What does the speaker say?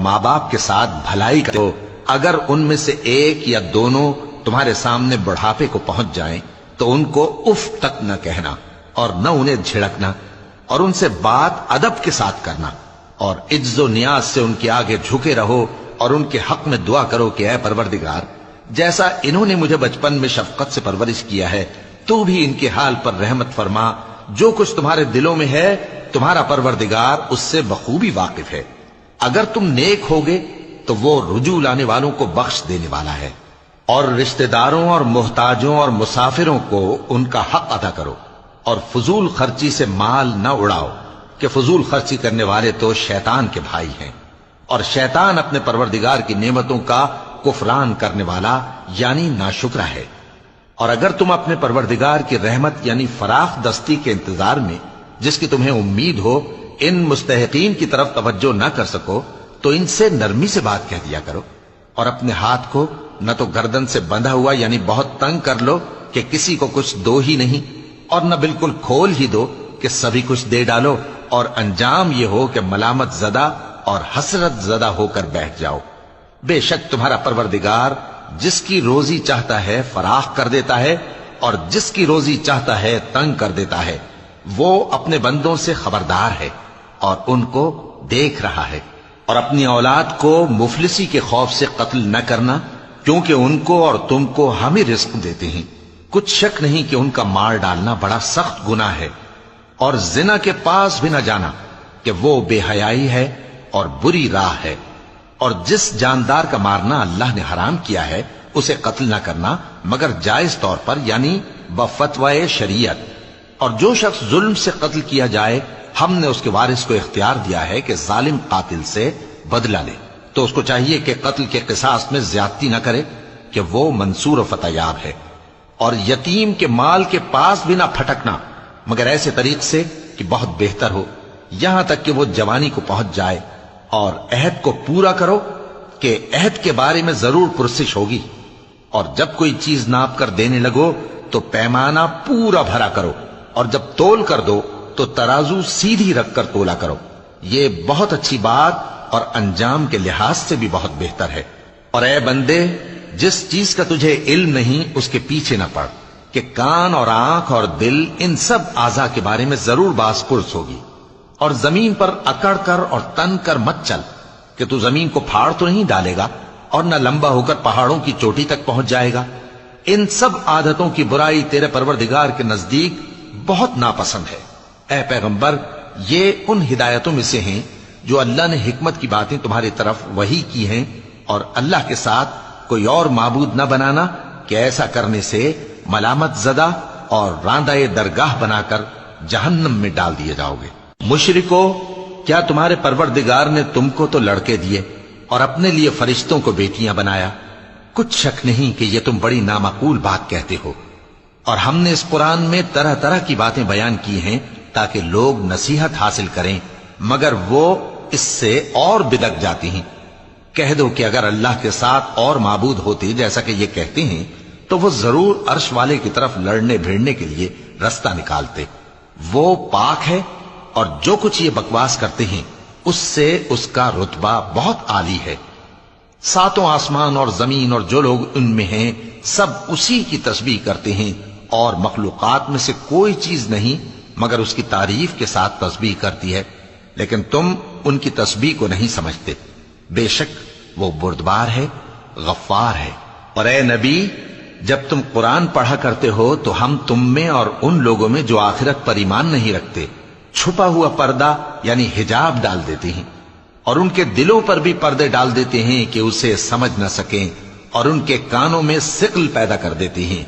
ماں باپ کے ساتھ بھلائی کرو، اگر ان میں سے ایک یا دونوں تمہارے سامنے بڑھاپے کو پہنچ جائیں تو ان کو اف تک نہ کہنا اور نہ انہیں جھڑکنا، اور ان سے بات ادب کے ساتھ کرنا، اور عجز و نیاز سے ان کے آگے جھکے رہو اور ان کے حق میں دعا کرو کہ اے پروردگار، جیسا انہوں نے مجھے بچپن میں شفقت سے پرورش کیا ہے تو بھی ان کے حال پر رحمت فرما، جو کچھ تمہارے دلوں میں ہے تمہارا پروردگار اس سے بخوبی واقف ہے، اگر تم نیک ہوگے تو وہ رجوع لانے والوں کو بخش دینے والا ہے، اور رشتہ داروں اور محتاجوں اور مسافروں کو ان کا حق ادا کرو، اور فضول خرچی سے مال نہ اڑاؤ کہ فضول خرچی کرنے والے تو شیطان کے بھائی ہیں، اور شیطان اپنے پروردگار کی نعمتوں کا کفران کرنے والا یعنی ناشکرا ہے۔ اور اگر تم اپنے پروردگار کی رحمت یعنی فراخ دستی کے انتظار میں جس کی تمہیں امید ہو ان مستحقین کی طرف توجہ نہ کر سکو تو ان سے نرمی سے بات کہہ دیا کرو، اور اپنے ہاتھ کو نہ تو گردن سے بندھا ہوا یعنی بہت تنگ کر لو کہ کسی کو کچھ دو ہی نہیں، اور نہ بالکل کھول ہی دو کہ سبھی کچھ دے ڈالو، اور انجام یہ ہو کہ ملامت زدہ اور حسرت زدہ ہو کر بیٹھ جاؤ۔ بے شک تمہارا پروردگار جس کی روزی چاہتا ہے فراخ کر دیتا ہے، اور جس کی روزی چاہتا ہے تنگ کر دیتا ہے، وہ اپنے بندوں سے خبردار ہے اور ان کو دیکھ رہا ہے۔ اور اپنی اولاد کو مفلسی کے خوف سے قتل نہ کرنا، کیونکہ ان کو اور تم کو ہم ہی رزق دیتے ہیں، کچھ شک نہیں کہ ان کا مار ڈالنا بڑا سخت گناہ ہے، اور زنا کے پاس بھی نہ جانا کہ وہ بے حیائی ہے اور بری راہ ہے، اور جس جاندار کا مارنا اللہ نے حرام کیا ہے اسے قتل نہ کرنا مگر جائز طور پر یعنی بفتوائے شریعت، اور جو شخص ظلم سے قتل کیا جائے ہم نے اس کے وارث کو اختیار دیا ہے کہ ظالم قاتل سے بدلہ لے، تو اس کو چاہیے کہ قتل کے قصاص میں زیادتی نہ کرے کہ وہ منصور و فتح یاب ہے، اور یتیم کے مال کے پاس بھی نہ پھٹکنا مگر ایسے طریق سے کہ بہت بہتر ہو، یہاں تک کہ وہ جوانی کو پہنچ جائے، اور عہد کو پورا کرو کہ عہد کے بارے میں ضرور پرسش ہوگی، اور جب کوئی چیز ناپ کر دینے لگو تو پیمانہ پورا بھرا کرو، اور جب تول کر دو تو ترازو سیدھی رکھ کر تولا کرو، یہ بہت اچھی بات اور انجام کے لحاظ سے بھی بہت بہتر ہے۔ اور اے بندے، جس چیز کا تجھے علم نہیں اس کے پیچھے نہ پڑ کہ کان اور آنکھ اور دل ان سب اعضاء کے بارے میں ضرور باز پرس ہوگی، اور زمین پر اکڑ کر اور تن کر مت چل کہ تو زمین کو پھاڑ تو نہیں ڈالے گا اور نہ لمبا ہو کر پہاڑوں کی چوٹی تک پہنچ جائے گا، ان سب عادتوں کی برائی تیرے پروردگار کے نزدیک بہت ناپسند ہے۔ اے پیغمبر، یہ ان ہدایتوں میں سے ہیں جو اللہ نے حکمت کی باتیں تمہاری طرف وحی کی ہیں، اور اللہ کے ساتھ کوئی اور معبود نہ بنانا کہ ایسا کرنے سے ملامت زدہ اور راندہ درگاہ بنا کر جہنم میں ڈال دیے جاؤ گے۔ مشرکو، کیا تمہارے پروردگار نے تم کو تو لڑکے دیے اور اپنے لیے فرشتوں کو بیٹیاں بنایا؟ کچھ شک نہیں کہ یہ تم بڑی نامعقول بات کہتے ہو، اور ہم نے اس قرآن میں طرح طرح کی باتیں بیان کی ہیں تاکہ لوگ نصیحت حاصل کریں، مگر وہ اس سے اور بدک جاتی ہیں۔ کہہ دو کہ اگر اللہ کے ساتھ اور معبود ہوتے جیسا کہ یہ کہتے ہیں تو وہ ضرور عرش والے کی طرف لڑنے بھیڑنے کے لیے رستہ نکالتے، وہ پاک ہے، اور جو کچھ یہ بکواس کرتے ہیں اس سے اس کا رتبہ بہت عالی ہے۔ ساتوں آسمان اور زمین اور جو لوگ ان میں ہیں سب اسی کی تسبیح کرتے ہیں، اور مخلوقات میں سے کوئی چیز نہیں مگر اس کی تعریف کے ساتھ تسبیح کرتی ہے، لیکن تم ان کی تسبیح کو نہیں سمجھتے، بے شک وہ بردبار ہے، غفار ہے۔ اور اے نبی، جب تم قرآن پڑھا کرتے ہو تو ہم تم میں اور ان لوگوں میں جو آخرت پر ایمان نہیں رکھتے چھپا ہوا پردہ یعنی حجاب ڈال دیتے ہیں، اور ان کے دلوں پر بھی پردے ڈال دیتے ہیں کہ اسے سمجھ نہ سکیں، اور ان کے کانوں میں ثقل پیدا کر دیتے ہیں۔